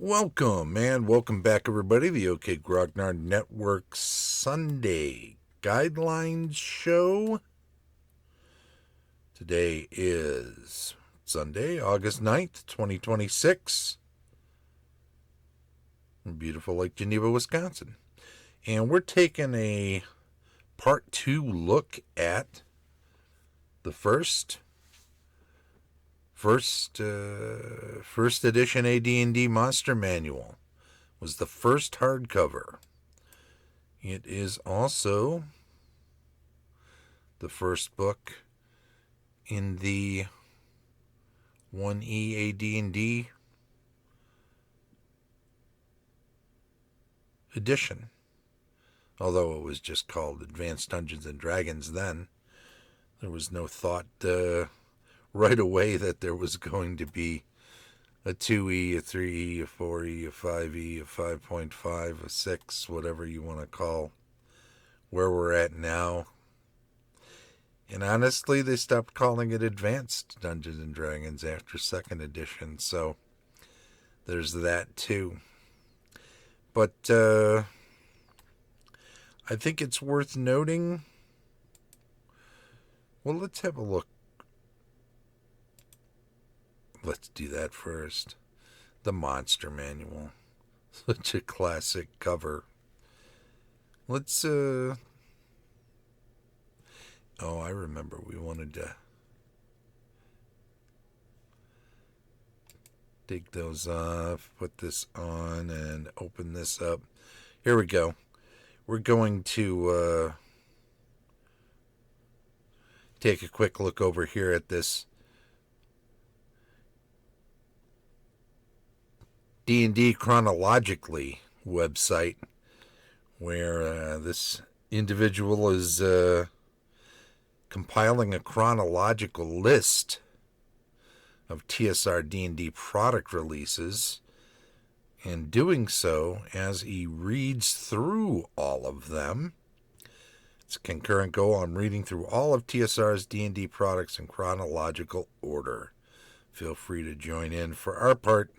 Welcome and welcome back, everybody. The OK Grognard Network Sunday Guidelines Show. Today is Sunday, August 9th, 2026. In beautiful Lake Geneva, Wisconsin. And we're taking a part 2 look at the first edition AD&D Monster Manual. Was the first hardcover. It is also the first book in the 1E AD&D edition. Although it was just called Advanced Dungeons and Dragons then. There was no thought right away that there was going to be a 2E, a 3E, a 4E, a 5E, a 5.5, a 6, whatever you want to call where we're at now. And honestly, they stopped calling it Advanced Dungeons and Dragons after 2nd edition, so there's that too. But I think it's worth noting. Well, let's have a look. Let's do that first. The Monster Manual. Such a classic cover. Let's, oh, I remember we wanted to take those off, put this on, and open this up. Here we go. We're going to take a quick look over here at this D&D Chronologically website, where this individual is compiling a chronological list of TSR D&D product releases, and doing so as he reads through all of them. It's a concurrent goal. I'm reading through all of TSR's D&D products in chronological order. Feel free to join in. For our part,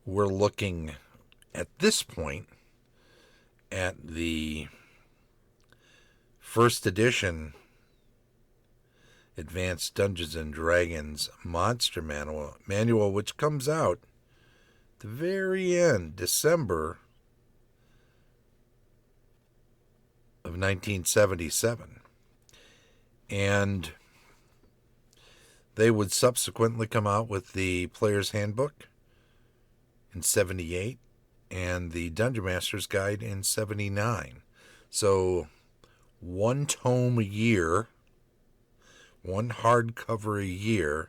we're looking at this point at the first edition Advanced Dungeons and Dragons Monster Manual, which comes out at the very end, December of 1977. And they would subsequently come out with the Player's Handbook in 78 and the Dungeon Master's Guide in 79. So one tome a year, one hardcover a year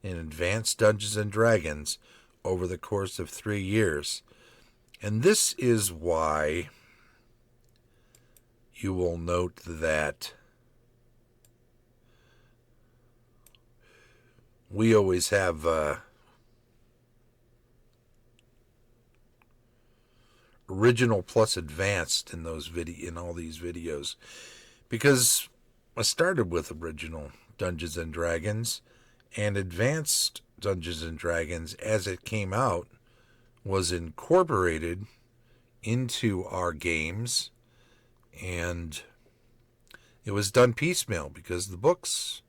in Advanced Dungeons and Dragons over the course of 3 years. And this is why you will note that we always have original plus advanced in those in all these videos, because I started with original Dungeons and Dragons, and Advanced Dungeons and Dragons as it came out was incorporated into our games, and it was done piecemeal because the books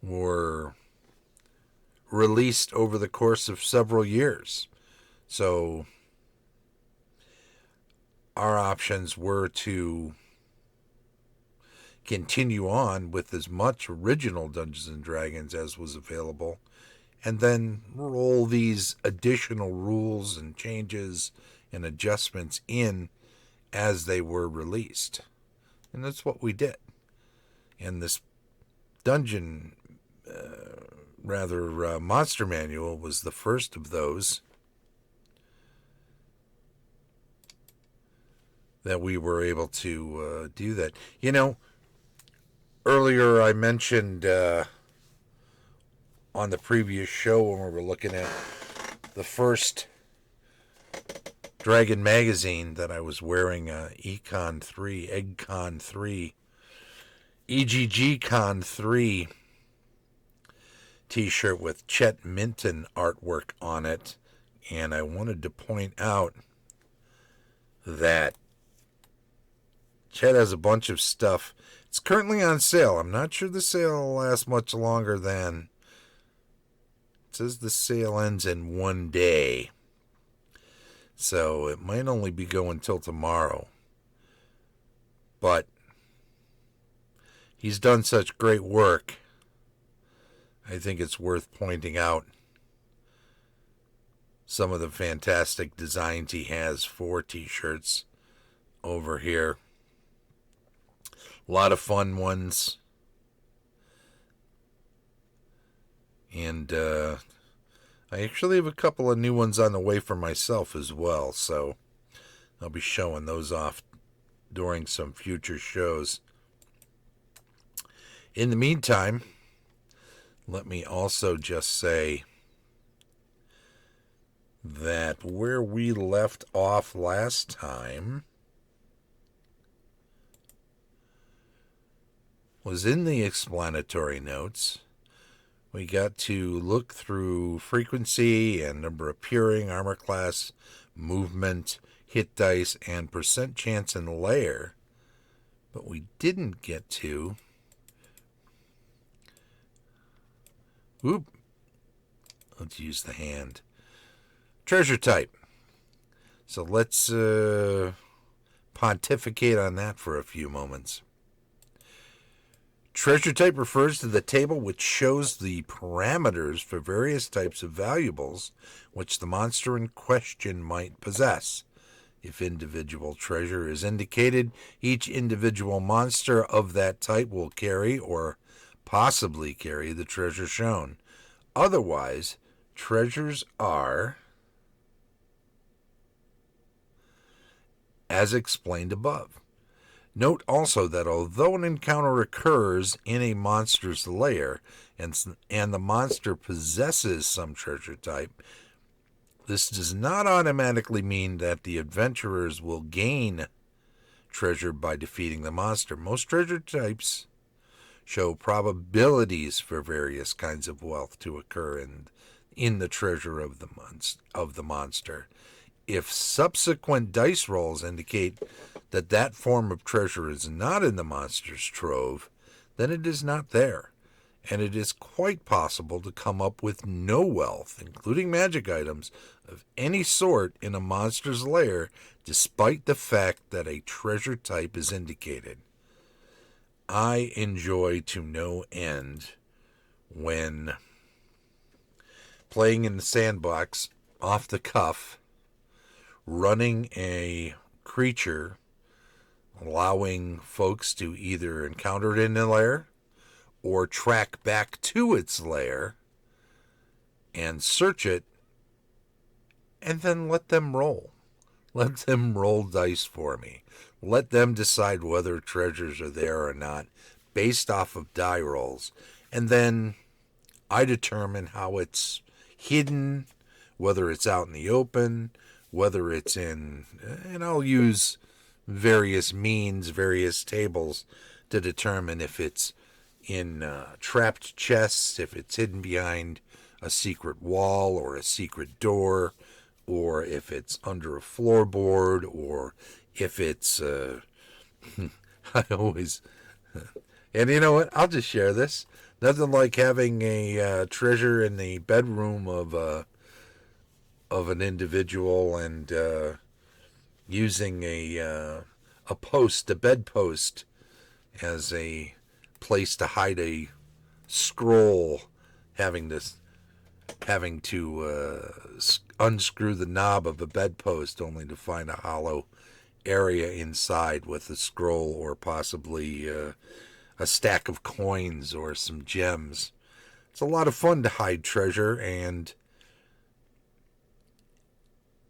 were released over the course of several years. So our options were to continue on with as much original Dungeons and Dragons as was available, and then roll these additional rules and changes and adjustments in as they were released. And that's what we did. And this Monster Manual was the first of those that we were able to do that. You know, earlier I mentioned on the previous show when we were looking at the first Dragon magazine that I was wearing a Econ 3, EggCon 3, EGGCon 3 t-shirt with Chet Minton artwork on it And I wanted to point out that Chet has a bunch of stuff. It's currently on sale. I'm not sure the sale will last much longer than... It says the sale ends in 1 day. So it might only be going till tomorrow. But he's done such great work. I think it's worth pointing out some of the fantastic designs he has for t-shirts over here. A lot of fun ones. And I actually have a couple of new ones on the way for myself as well, so I'll be showing those off during some future shows. In the meantime, let me also just say that where we left off last time was in the explanatory notes. We got to look through frequency and number appearing, armor class, movement, hit dice, and percent chance and layer. But we didn't get to... Let's use the hand. Treasure type. So let's pontificate on that for a few moments. Treasure type refers to the table which shows the parameters for various types of valuables which the monster in question might possess. If individual treasure is indicated, each individual monster of that type will carry or possibly carry the treasure shown. Otherwise, treasures are as explained above. Note also that although an encounter occurs in a monster's lair and the monster possesses some treasure type, this does not automatically mean that the adventurers will gain treasure by defeating the monster. Most treasure types show probabilities for various kinds of wealth to occur in the treasure of the monster. If subsequent dice rolls indicate that that form of treasure is not in the monster's trove, then it is not there, and it is quite possible to come up with no wealth, including magic items, of any sort in a monster's lair, despite the fact that a treasure type is indicated. I enjoy to no end when playing in the sandbox off the cuff, running a creature, allowing folks to either encounter it in the lair or track back to its lair and search it, and then let them roll. Let them roll dice for me. Let them decide whether treasures are there or not based off of die rolls. And then I determine how it's hidden, whether it's out in the open, whether it's in, and I'll use various means, various tables to determine if it's in trapped chests, if it's hidden behind a secret wall or a secret door, or if it's under a floorboard, or if it's, I always, and you know what, I'll just share this. Nothing like having a treasure in the bedroom of an individual and using a post, a bedpost, as a place to hide a scroll, having to unscrew the knob of a bedpost only to find a hollow area inside with a scroll or possibly a stack of coins or some gems. It's a lot of fun to hide treasure, and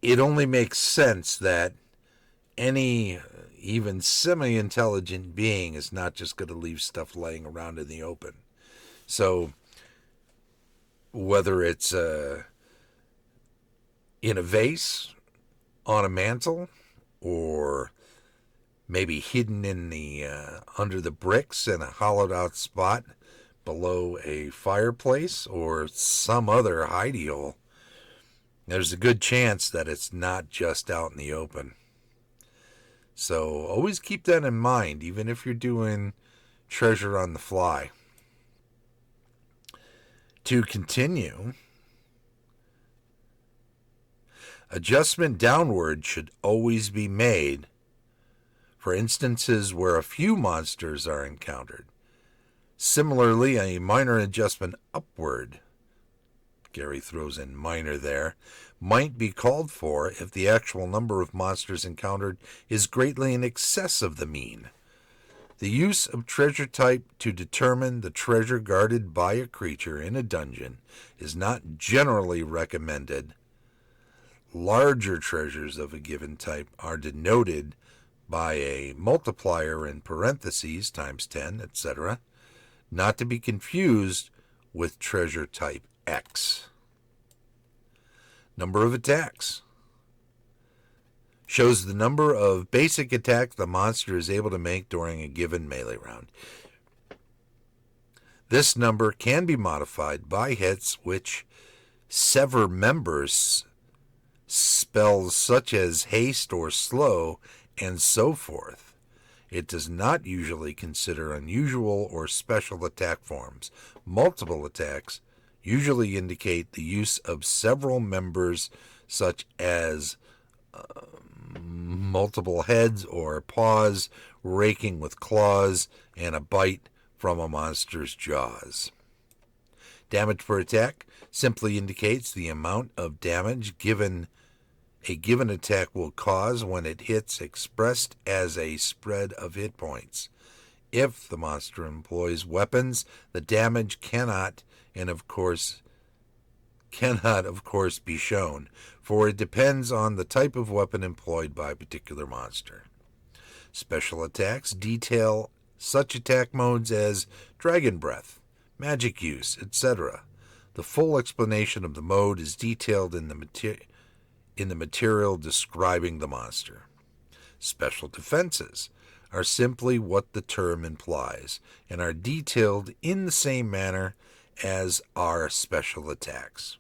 it only makes sense that any even semi-intelligent being is not just going to leave stuff laying around in the open. So whether it's in a vase, on a mantle, or maybe hidden in the under the bricks in a hollowed out spot below a fireplace or some other hidey hole, There's a good chance that it's not just out in the open. So always keep that in mind, even if you're doing treasure on the fly. To continue, adjustment downward should always be made for instances where a few monsters are encountered. Similarly, a minor adjustment upward, Gary throws in minor there, might be called for if the actual number of monsters encountered is greatly in excess of the mean. The use of treasure type to determine the treasure guarded by a creature in a dungeon is not generally recommended. Larger treasures of a given type are denoted by a multiplier in parentheses, times 10, etc., not to be confused with treasure type X. Number of attacks shows the number of basic attacks the monster is able to make during a given melee round. This number can be modified by hits which sever members, spells such as haste or slow, and so forth. It does not usually consider unusual or special attack forms. Multiple attacks usually indicate the use of several members, such as multiple heads or paws, raking with claws, and a bite from a monster's jaws. Damage per attack simply indicates the amount of damage a given attack will cause when it hits, expressed as a spread of hit points. If the monster employs weapons, the damage cannot, of course, be shown, for it depends on the type of weapon employed by a particular monster. Special attacks detail such attack modes as dragon breath, magic use, etc. The full explanation of the mode is detailed in the material describing the monster. Special defenses are simply what the term implies and are detailed in the same manner as are special attacks.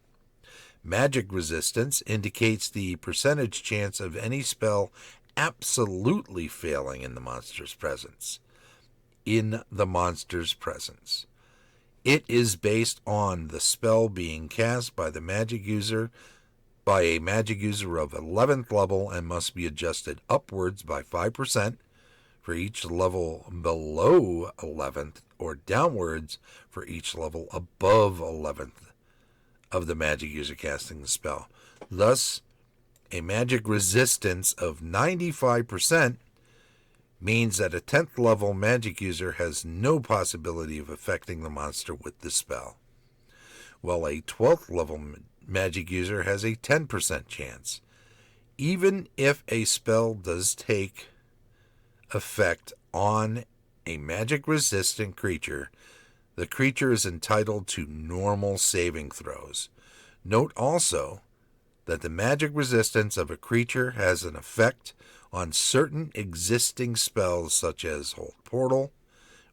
Magic resistance indicates the percentage chance of any spell absolutely failing in the monster's presence. It is based on the spell being cast by a magic user of 11th level and must be adjusted upwards by 5% for each level below 11th or downwards for each level above 11th of the magic user casting the spell. Thus, a magic resistance of 95% means that a 10th level magic user has no possibility of affecting the monster with the spell, while a 12th level magic user has a 10% chance. Even if a spell does take effect on a magic resistant creature, the creature is entitled to normal saving throws. Note also that the magic resistance of a creature has an effect on certain existing spells such as Hold Portal,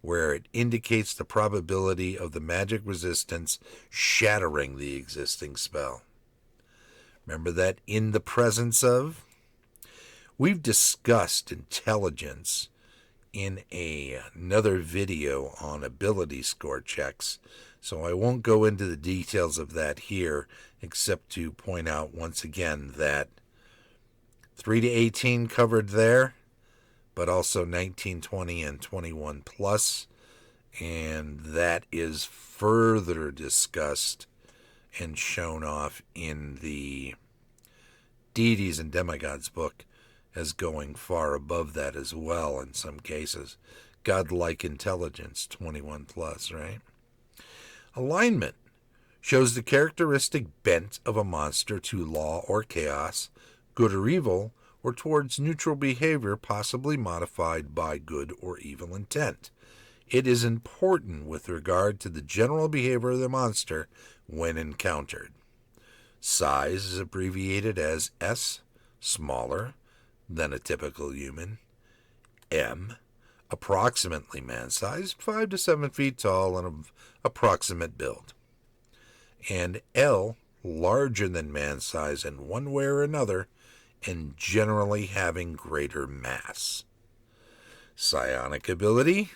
where it indicates the probability of the magic resistance shattering the existing spell. Remember that in the presence of? We've discussed intelligence in another video on ability score checks, so I won't go into the details of that here, except to point out once again that 3 to 18 covered there, but also 19, 20, and 21 plus, and that is further discussed and shown off in the Deities and Demigods book as going far above that as well in some cases. Godlike intelligence, 21 plus, right? Alignment shows the characteristic bent of a monster to law or chaos, good or evil, or towards neutral behavior possibly modified by good or evil intent. It is important with regard to the general behavior of the monster when encountered. Size is abbreviated as S, smaller than a typical human. M, approximately man-sized, 5 to 7 feet tall, and of approximate build. And L, larger than man size in one way or another, and generally having greater mass. Psionic ability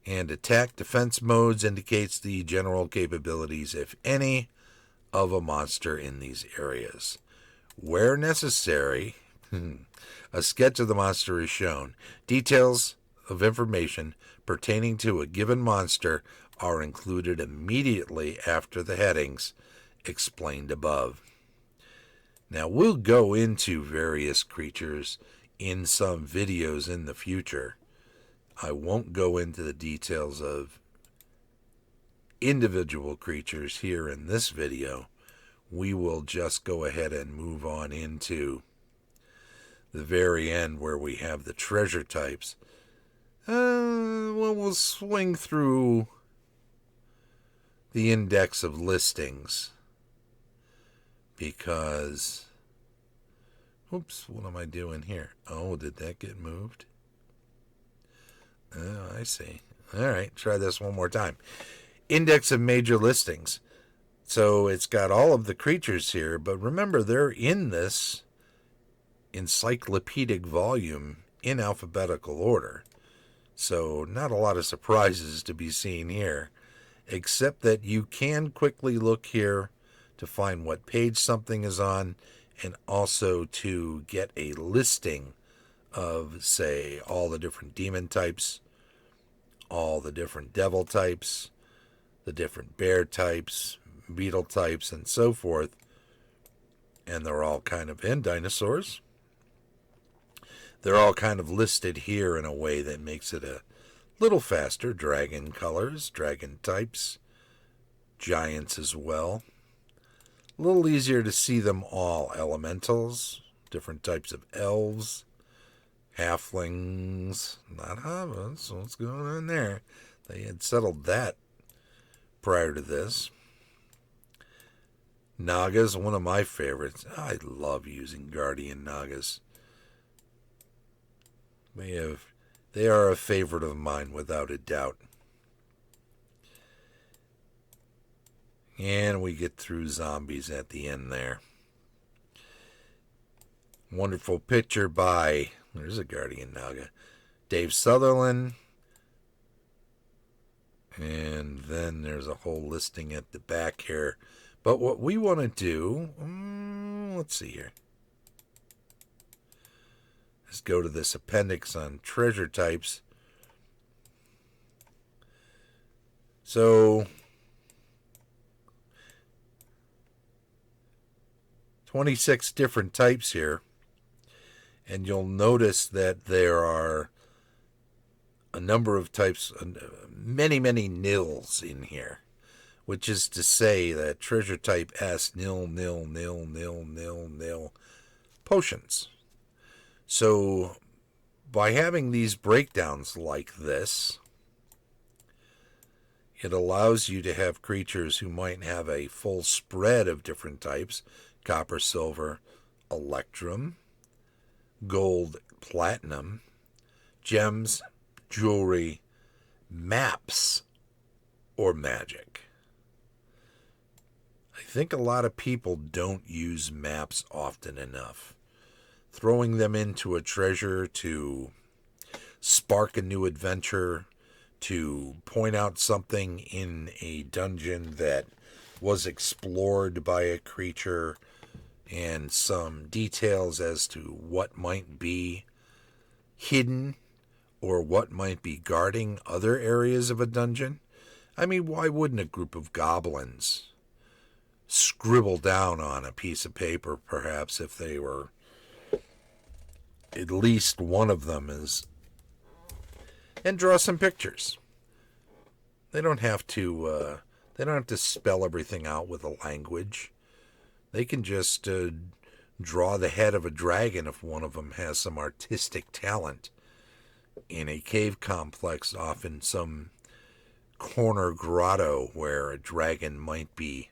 and attack defense modes indicates the general capabilities, if any, of a monster in these areas. Where necessary, a sketch of the monster is shown. Details of information pertaining to a given monster are included immediately after the headings explained above. Now, we'll go into various creatures in some videos in the future. I won't go into the details of individual creatures here in this video. We will just go ahead and move on into the very end where we have the treasure types. We'll swing through the index of listings because, oops, what am I doing here? Oh, did that get moved? Oh, I see. All right, try this one more time. Index of major listings. So it's got all of the creatures here, but remember, they're in this encyclopedic volume in alphabetical order. So not a lot of surprises to be seen here, except that you can quickly look here to find what page something is on, and also to get a listing of, say, all the different demon types, all the different devil types, the different bear types, beetle types, and so forth. And they're all kind of, and dinosaurs. They're all kind of listed here in a way that makes it a little faster. Dragon colors, dragon types, giants as well. A little easier to see them all. Elementals, different types of elves, halflings, not hobbits. So what's going on there? They had settled that prior to this. Nagas, one of my favorites. I love using guardian Nagas. They are a favorite of mine without a doubt. And we get through zombies at the end there. Wonderful picture by, there's a guardian Naga, Dave Sutherland. And then there's a whole listing at the back here. But what we want to do, let's see here. Let's go to this appendix on treasure types. So, 26 different types here. And you'll notice that there are a number of types, many, many nils in here. Which is to say that treasure type S, nil, nil, nil, nil, nil, nil, potions. So, by having these breakdowns like this, it allows you to have creatures who might have a full spread of different types, copper, silver, electrum, gold, platinum, gems, jewelry, maps, or magic. I think a lot of people don't use maps often enough. Throwing them into a treasure to spark a new adventure, to point out something in a dungeon that was explored by a creature, and some details as to what might be hidden or what might be guarding other areas of a dungeon. I mean, why wouldn't a group of goblins scribble down on a piece of paper, perhaps, if they were, at least one of them is, and draw some pictures. They don't have to spell everything out with a language. They can just draw the head of a dragon if one of them has some artistic talent. In a cave complex, often some corner grotto where a dragon might be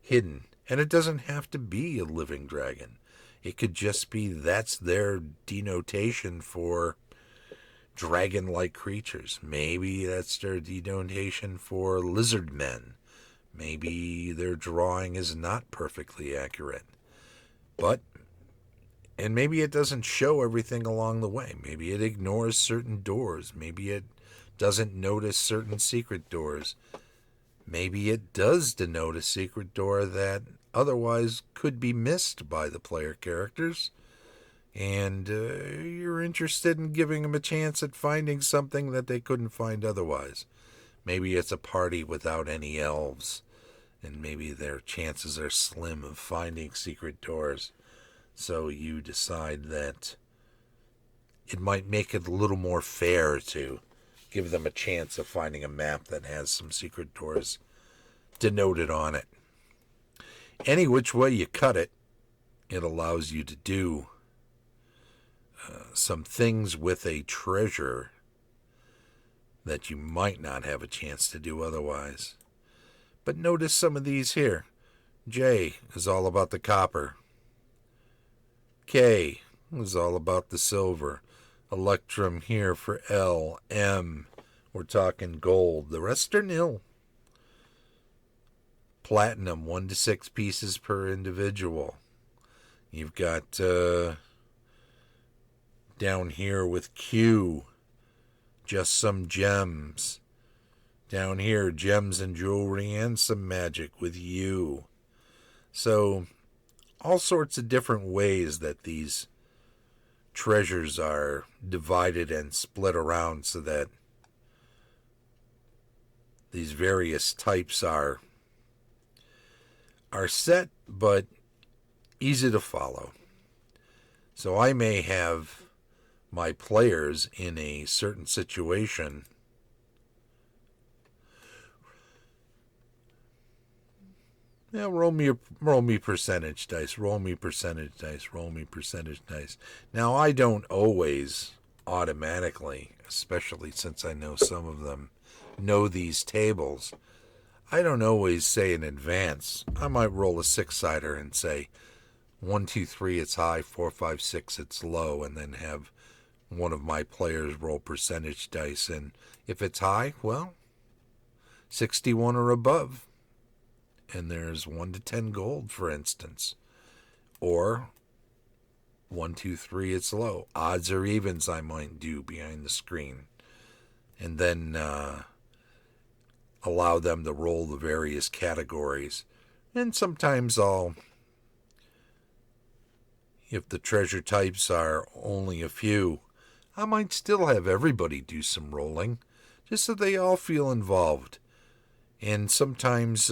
hidden. And it doesn't have to be a living dragon. It could just be that's their denotation for dragon-like creatures. Maybe that's their denotation for lizard men. Maybe their drawing is not perfectly accurate. And maybe it doesn't show everything along the way. Maybe it ignores certain doors. Maybe it doesn't notice certain secret doors. Maybe it does denote a secret door that otherwise could be missed by the player characters. And you're interested in giving them a chance at finding something that they couldn't find otherwise. Maybe it's a party without any elves, and maybe their chances are slim of finding secret doors. So you decide that it might make it a little more fair to give them a chance of finding a map that has some secret doors denoted on it. Any which way you cut it, it allows you to do some things with a treasure that you might not have a chance to do otherwise. But notice some of these here. J is all about the copper. K is all about the silver. Electrum here for L. M, we're talking gold. The rest are nil. Platinum, 1 to 6 pieces per individual. You've got down here with Q, just some gems. Down here, gems and jewelry and some magic with U. So all sorts of different ways that these treasures are divided and split around so that these various types are set but easy to follow. So I may have my players in a certain situation roll me percentage dice, roll me percentage dice, roll me percentage dice. Now, I don't always automatically, especially since I know some of them know these tables, I don't always say in advance. I might roll a 6-sider and say 1, 2, 3 it's high, 4, 5, 6 it's low, and then have one of my players roll percentage dice, and if it's high, well, 61 or above. And there's 1 to 10 gold, for instance. Or 1, 2, 3, it's low. Odds or evens I might do behind the screen. And then allow them to roll the various categories. And sometimes if the treasure types are only a few, I might still have everybody do some rolling, just so they all feel involved. And sometimes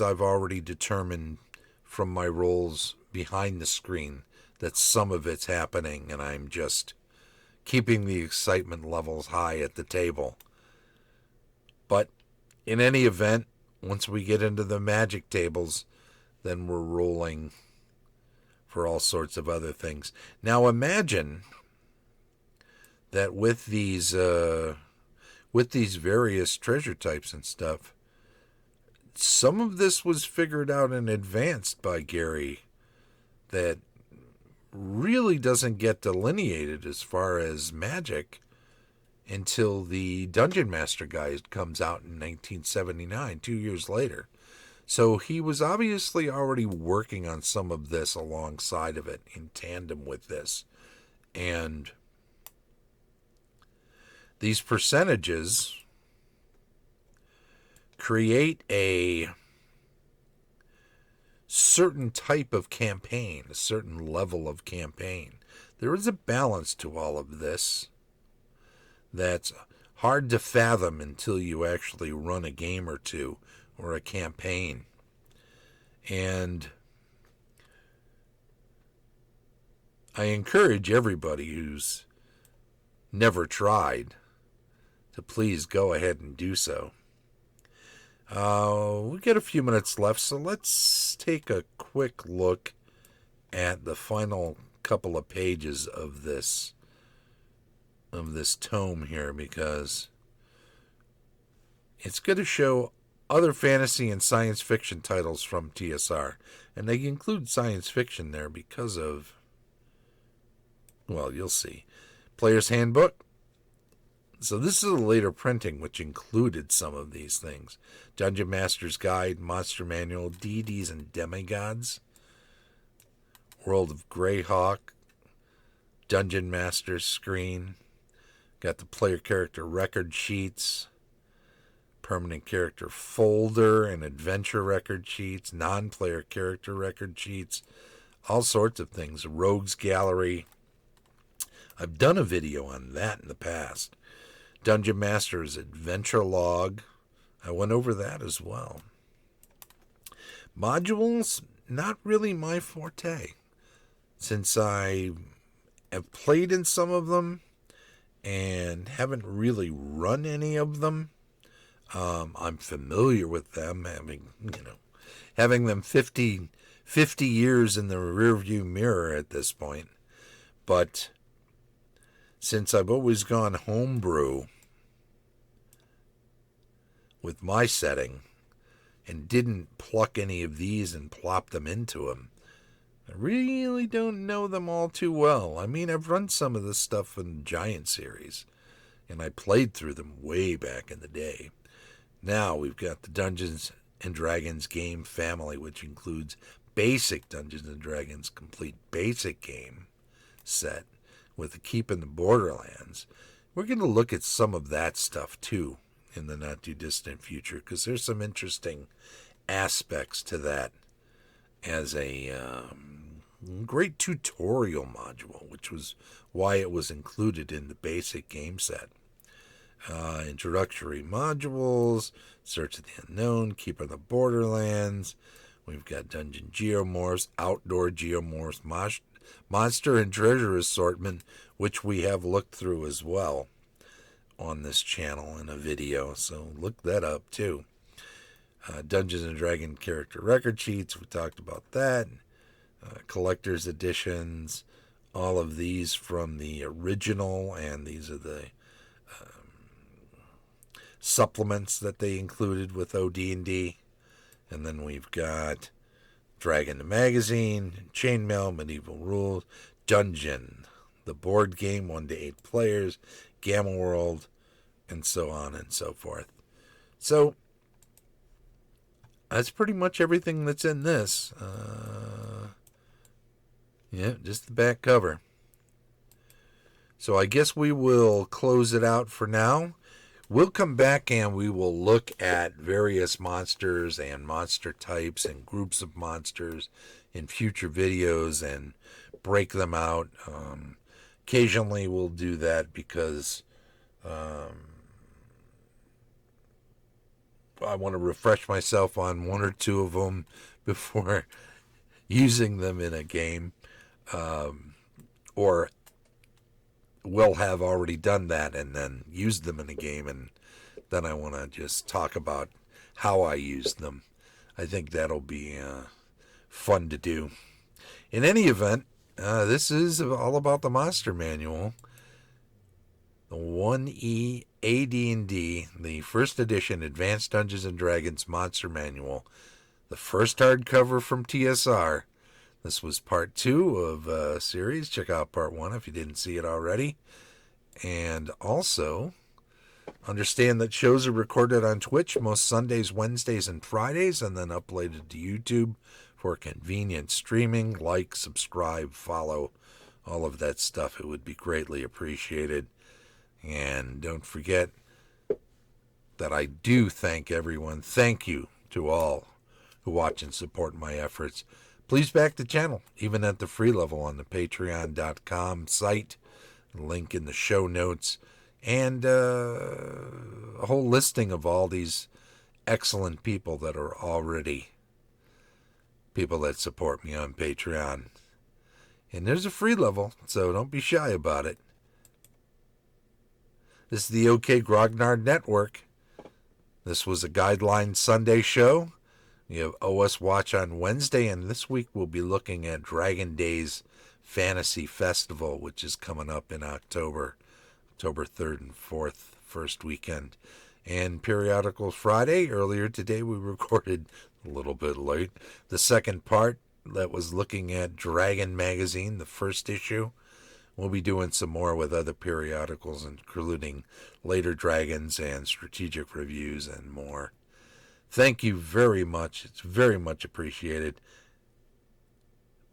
I've already determined from my rolls behind the screen that some of it's happening, and I'm just keeping the excitement levels high at the table. But in any event, once we get into the magic tables, then we're rolling for all sorts of other things. Now imagine that with these various treasure types and stuff, some of this was figured out in advance by Gary that really doesn't get delineated as far as magic until the Dungeon Master Guide comes out in 1979, 2 years later. So he was obviously already working on some of this alongside of it, in tandem with this. And these percentages create a certain type of campaign, a certain level of campaign. There is a balance to all of this that's hard to fathom until you actually run a game or two or a campaign. And I encourage everybody who's never tried to please go ahead and do so. We got a few minutes left, so let's take a quick look at the final couple of pages of this tome here, because it's going to show other fantasy and science fiction titles from TSR, and they include science fiction there because of, well, you'll see. Player's Handbook, So this is a later printing which included some of these things. Dungeon Master's Guide, Monster Manual, Deities and Demigods, World of Greyhawk, Dungeon Master's Screen, got the player character record sheets, permanent character folder and adventure record sheets, non-player character record sheets, all sorts of things. Rogues Gallery. I've done a video on that in the past. Dungeon Master's Adventure Log. I went over that as well. Modules, not really my forte. Since I have played in some of them and haven't really run any of them, I'm familiar with them, having them 50 years in the rearview mirror at this point. But since I've always gone homebrew with my setting and didn't pluck any of these and plop them into them, I really don't know them all too well. I mean, I've run some of this stuff in Giant Series, and I played through them way back in the day. Now we've got the Dungeons and Dragons game family, which includes basic Dungeons and Dragons complete basic game set with the Keep in the Borderlands. We're going to look at some of that stuff too in the not too distant future, because there's some interesting aspects to that as a great tutorial module, which was why it was included in the basic game set. Introductory modules, Search of the Unknown, Keeper of the Borderlands. We've got Dungeon Geomorphs, Outdoor Geomorphs, Monster and Treasure Assortment, which we have looked through as well on this channel in a video, so look that up too. Dungeons and Dragons character record sheets, we talked about that. Collector's editions, all of these from the original, and these are the supplements that they included with AD&D. And then we've got Dragon the Magazine, Chainmail, Medieval Rules, Dungeon, the board game, 1 to 8 players, Gamma World, and so on and so forth. So that's pretty much everything that's in this. Yeah, just the back cover. So I guess we will close it out for now. We'll come back and we will look at various monsters and monster types and groups of monsters in future videos and break them out. Occasionally we'll do that because I want to refresh myself on one or two of them before using them in a game, or will have already done that and then used them in a game, and then I want to just talk about how I used them. I think that'll be fun to do. In any event, this is all about the Monster Manual, the 1E AD&D, the first edition Advanced Dungeons and Dragons Monster Manual, the first hardcover from TSR. This was part 2 of a series. Check out part 1 if you didn't see it already. And also, understand that shows are recorded on Twitch most Sundays, Wednesdays, and Fridays, and then uploaded to YouTube for convenient streaming. Like, subscribe, follow, all of that stuff. It would be greatly appreciated. And don't forget that I do thank everyone. Thank you to all who watch and support my efforts. Please back the channel, even at the free level on the patreon.com site, link in the show notes, and a whole listing of all these excellent people that are already people that support me on Patreon. And there's a free level, so don't be shy about it. This is the OK Grognard Network. This was a Guideline Sunday show. You have OS Watch on Wednesday, and this week we'll be looking at Dragon Days Fantasy Festival, which is coming up in October 3rd and 4th, first weekend. And Periodicals Friday. Earlier today we recorded, a little bit late, the second part that was looking at Dragon Magazine, the first issue, We'll be doing some more with other periodicals, including Later Dragons and strategic reviews and more. Thank you very much. It's very much appreciated.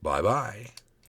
Bye-bye.